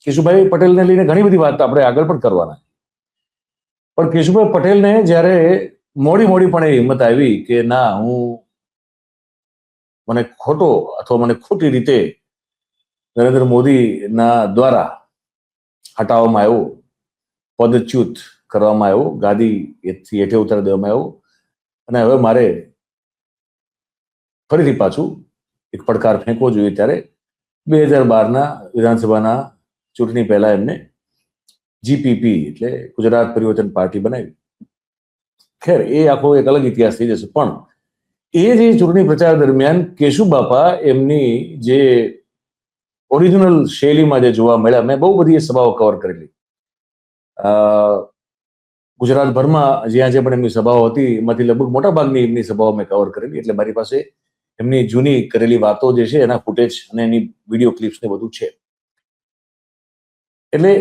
કેશુભાઈ પટેલને લઈને ઘણી બધી વાત આપણે આગળ પણ કરવાના, પણ કેશુભાઈ પટેલને જ્યારે મોડી પણ એ હિંમત આવી કે ના, મને ખોટો અથવા મને ખોટી રીતે નરેન્દ્ર મોદીના દ્વારા હટાવવામાં આવ્યો, પદચ્યુત કરવામાં આવ્યો, ગાદી એથી હેઠે ઉતારી દેવામાં આવ્યો, અને હવે મારે ફરીથી પાછું એક પડકાર ફેંકવો જોઈએ, ત્યારે 2012ના વિધાનસભાના ચૂંટણી પહેલા એમને જીપીપી એટલે ગુજરાત પરિવર્તન પાર્ટી બનાવી. ખેર, એ આખો એક અલગ ઇતિહાસ થઈ જશે. પણ એ જે ચૂંટણી પ્રચાર દરમિયાન કેશુબાપા એમની જે ઓરિજિનલ શૈલીમાં જે જોવા મળ્યા, મેં બહુ બધી સભાઓ કવર કરેલી ગુજરાતભરમાં, જ્યાં જે પણ એમની સભાઓ હતી એમાંથી લગભગ મોટા ભાગની એમની સભાઓ મેં કવર કરેલી. એટલે મારી પાસે એમની જૂની કરેલી વાતો જે છે એના ફૂટેજ અને એની વિડીયો ક્લિપ્સ ને બધું છે. એટલે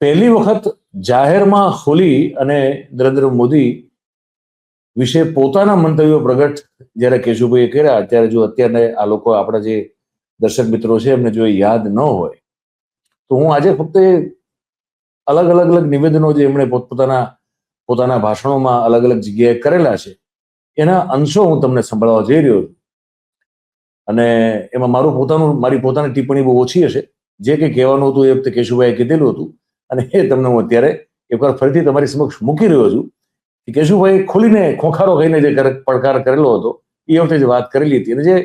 પહેલી વખત જાહેરમાં ખોલી અને નરેન્દ્ર મોદી વિશે પોતાના મંતવ્યો પ્રગટ જ્યારે કેશુભાઈએ કર્યા, ત્યારે જો અત્યારે આ લોકો, આપણા જે દર્શક મિત્રો છે, એમને જો યાદ ન હોય તો હું આજે ફક્ત અલગ અલગ નિવેદનો જે એમણે પોતાના ભાષણોમાં અલગ અલગ જગ્યાએ કરેલા છે એના અંશો હું તમને સંભળાવવા જઈ રહ્યો છું. અને એમાં મારી પોતાની ટિપ્પણી બહુ ઓછી હશે. જે કંઈ કહેવાનું હતું એ વખતે કેશુભાઈએ કીધેલું હતું, અને એ તમને હું અત્યારે એકવાર ફરીથી તમારી સમક્ષ મૂકી રહ્યો છું કે કેશુભાઈ ખોલીને ખોખારો કહીને જે પડકાર કરેલો હતો એ વખતે જે વાત કરેલી હતી, અને જે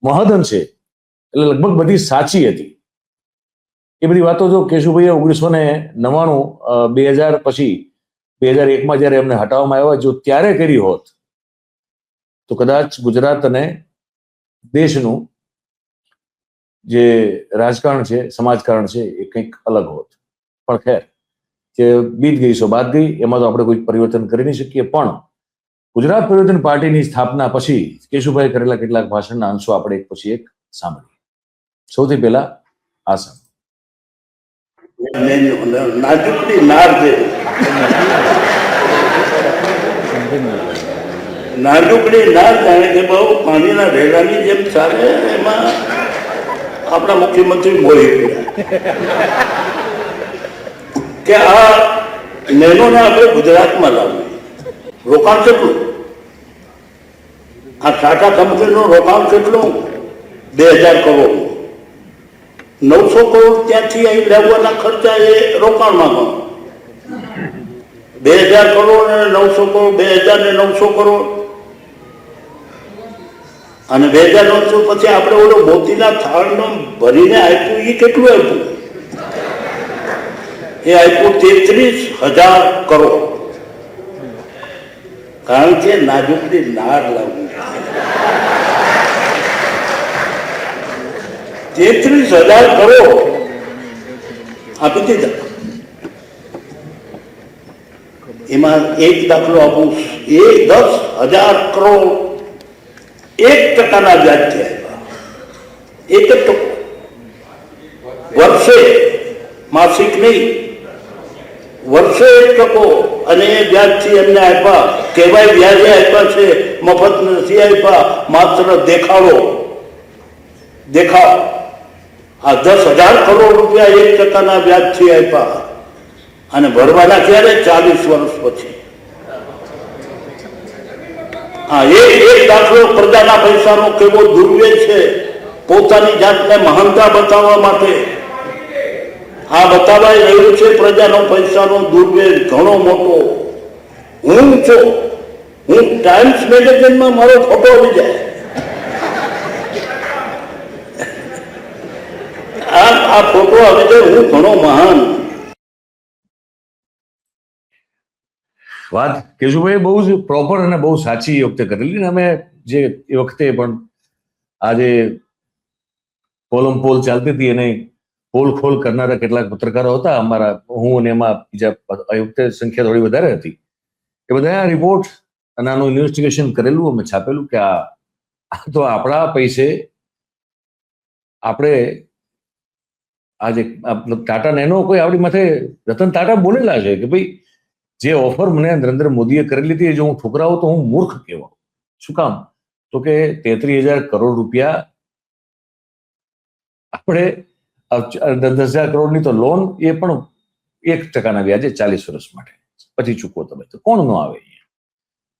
મહદઅંશે એટલે લગભગ બધી સાચી હતી. એ બધી વાતો જો કેશુભાઈએ 1999 2000 પછી 2001માં જયારે એમને હટાવવામાં આવ્યા, જો ત્યારે કરી હોત તો કદાચ ગુજરાત અને દેશનું જે રાજકારણ છે, સમાજકારણ છે, એ કંઈક અલગ હોત. પણ ખેર, જે બીત ગઈ સો બાત ગઈ, એમાં તો આપણે કોઈ પરિવર્તન કરી નહીં શકીએ. પણ ગુજરાત પરિવર્તન પાર્ટીની સ્થાપના પછી કેશુભાઈ કરેલા કેટલાક ભાષણના અંશો આપણે એક પછી એક સાંભળીએ. સૌથી પહેલા આ સાંભળો. નાજુકડી નાર છે, નાજુકડી નાર જાણે કે બહુ પાણીના રેલાની જેમ ચાલે, એમાં આપણા મુખ્યમંત્રી મોહી કે આ નેનોને આપણે ગુજરાતમાં લાવવું. રોકાણ કેટલું? આ ટાટા કંપનીનું રોકાણ કેટલું? 2000 કરોડ. 900 કરોડ ત્યાંથી અહીં લાવવાના ખર્ચા એ રોકાણમાં ગણો. 2000 કરોડ અને 900 કરોડ, 2000 ને 900 કરોડ, અને 2009 પછી આપણે ઓલો મોતીના થાળનો ભરીને આપ્યું, એ કેટલું આપ્યું? એ આપ્યું 33,000 કરોડ. કારણ કે નાજુકડી નાર લાવવું. 33,000 કરોડ આપી દીધા. એમાં એક દાખલો આપું. એ 10,000 કરોડ 1% વ્યાજથી આવ્યા. 1%. વર્ષે, માસિક નહીં, વર્ષે 1%. અને એ વ્યાજથી એમને આપ્યા. કહેવાય વ્યાજે આપ્યા છે, મફત નથી આપ્યા, માત્ર દેખાવ. આ 10,000 કરોડ રૂપિયા 1%ના વ્યાજથી આપ્યા, અને ભરવાના ક્યારે? 40 વર્ષ પછી. હા, એક દાખલો પ્રજાના પૈસાનો કેવો દુર્વ્યય છે, પોતાની જાતને મહાનતા બતાવવા માટે આ બતાવાઈ રહ્યું છે. પ્રજાનો પૈસાનો દુર્વ્યય ઘણો મોટો. હું ટાઈમ્સ મેગેઝિનમાં મારો ફોટો આવી જાય. આ ફોટો આવે છે, હું ઘણો મહાન. વાત કેશુભાઈ બહુ જ પ્રોપર અને બહુ સાચી એ વખતે કરેલી. અને અમે જે એ વખતે પણ આ જે પોલ ચાલતી હતી અને પોલ ખોલ કરનારા કેટલાક પત્રકારો હતા અમારા, હું અને એમાં બીજા એ વખતે સંખ્યા થોડી વધારે હતી, એ બધા રિપોર્ટ અને આનું ઇન્વેસ્ટિગેશન કરેલું, અમે છાપેલું કે આ તો આપણા પૈસે આપણે આજે ટાટા નેનો કોઈ આપણી માથે, રતન ટાટા બોલેલા છે કે ભાઈ જે ઓફર મને નરેન્દ્ર મોદીએ કરેલી હતી, જો હું ઠુકરાવું તો હું મૂર્ખ કહેવાઉં. શું કામ? તો કે 33,000 કરોડ રૂપિયા આપણે 10,000 કરોડની તો લોન એ પણ 1% વ્યાજે 40 વર્ષ માટે, પછી ચૂકવો તમે, તો કોણ ન આવે અહીંયા?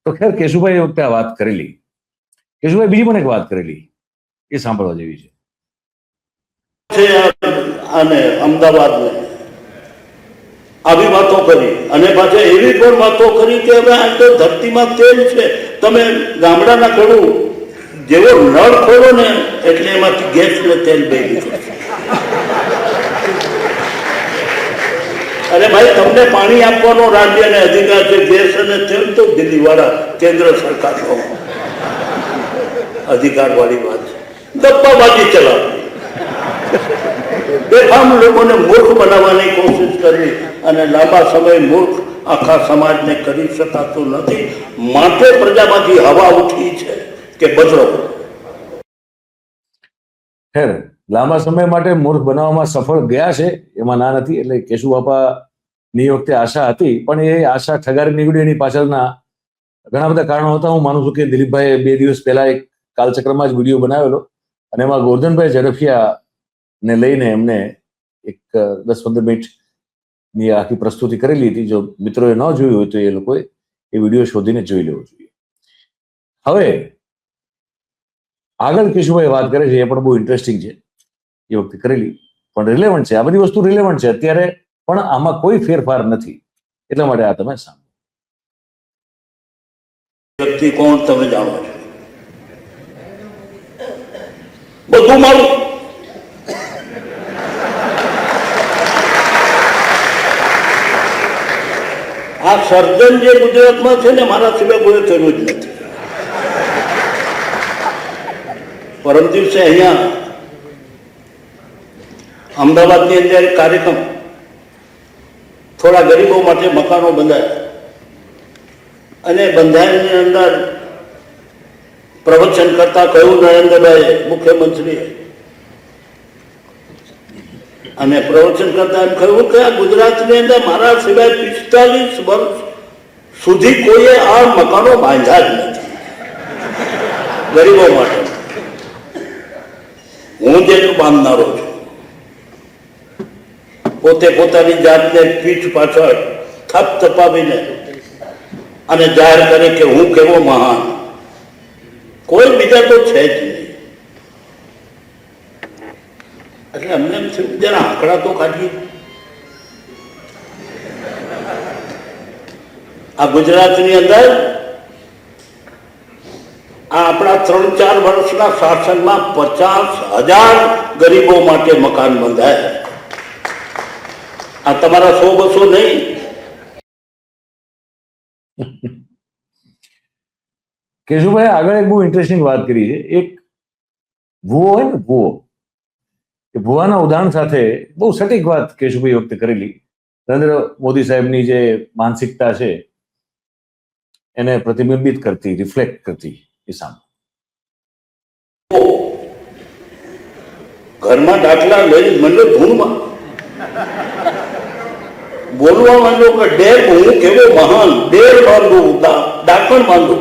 તો ખેર કેશુભાઈ એ વખતે આ વાત કરેલી. કેશુભાઈ બીજી પણ એક વાત કરેલી, એ સાંભળવા જેવી છે. અને અમદાવાદને આવી વાતો કરી, અને પાછા એવી પણ વાતો કરી કે હવે આ તો ધરતીમાં તેલ છે, તમે ગામડાના કડું જેવો નળ ખોલો ને એટલે એમાંથી ગેસ ને તેલ બે નીકળશે. અરે ભાઈ, તમને પાણી આપવાનો રાજ્યને અધિકાર છે, ગેસ અને તેલ તો દિલ્હી વાળા કેન્દ્ર સરકારનો અધિકાર વાળી વાત છે. ગપ્પાબાજી ચલાવવી, બેફામ લોકોને મૂર્ખ બનાવવાની કોશિશ કરવી, અને લાંબા સમય મૂર્ખ આખા સમાજને કરી શકાતું નથી. માટે પ્રજામાંથી હવા ઉઠી છે કે બદલો. ખેર, લાંબા સમય માટે મૂર્ખ બનાવવામાં સફળ ગયા છે, એમાં ના નથી. એટલે કેશુબાપાની વખતે આશા હતી, પણ એ આશા ઠગારી નીકળી. એની પાછળના ઘણા બધા કારણો હતા. હું માનું છું કે દિલીપભાઈએ 2 દિવસ પહેલા એક કાલચક્રમાં જ વિડીયો બનાવેલો, અને એમાં ગોરધનભાઈ ઝડફિયાને લઈને એમને એક 10-15 મિનિટની આખી પ્રસ્તુતિ કરેલી હતી. જો મિત્રોએ ન જોયું હોય તો એ લોકોએ એ વિડીયો શોધીને જોઈ લેવો જોઈએ. હવે આગળ કેશુભાઈ વાત કરે છે, એ પણ બહુ ઇન્ટરેસ્ટિંગ છે. એ વખતે કરેલી પણ રિલેવન્ટ છે. આ બધી વસ્તુ રિલેવન્ટ છે અત્યારે, પણ આમાં કોઈ ફેરફાર નથી. એટલા માટે આ તમે સાંભળો. વ્યક્તિ કોણ તમે જાણો છો? બધું મારું. આ સર્જન જે ગુજરાતમાં છે ને, મારા સિવાય કોઈ કર્યું જ નથી. પરમ દિવસે અહીંયા અમદાવાદની અંદર કાર્યક્રમ, થોડા ગરીબો માટે મકાનો બંધાયા, અને બંધાયણની અંદર પ્રવચન કરતા કહ્યું નરેન્દ્રભાઈ મુખ્યમંત્રીએ, અને પ્રવચન કરતા એમ કહ્યું કે આ ગુજરાતની અંદર મારા સિવાય 45 વર્ષ સુધી કોઈએ આ મકાનો બાંધ્યા જ નથી ગરીબો માટે. હું જેટલું બાંધનારો છું, પોતે પોતાની જાતને પીઠ પાછળ થપ થપાવીને અને જાહેર કરે કે હું કેવો મહાન. કોઈ બીજા તો છે જ નહીં. એટલે અમને એમ થયું જરા આંકડા તો કાઢીએ. આ ગુજરાતની અંદર આ આપણા 3-4 વર્ષના શાસનમાં 50,000 ગરીબો માટે મકાન બંધાયા. આ તમારા 100-200 નહીં. કેશુભાઈ આગળ એક બહુ ઇન્ટરેસ્ટિંગ વાત કરી છે. એક ભૂવો હોય ને, ભૂવો, એ ભૂવાના ઉદાહરણ સાથે બહુ સટીક વાત કેશુભાઈ વખતે કરેલી. નરેન્દ્ર મોદી સાહેબની જે માનસિકતા છે એને પ્રતિબિંબિત કરતી, રિફ્લેક્ટ કરતી એ સામે. ઘરમાં દાખલા લઈ મંડો ધૂનમાં બોલવા માંડો કે ડેર હું કેવો મહાન, ડેર બાંધું, ડાકણ બાંધું.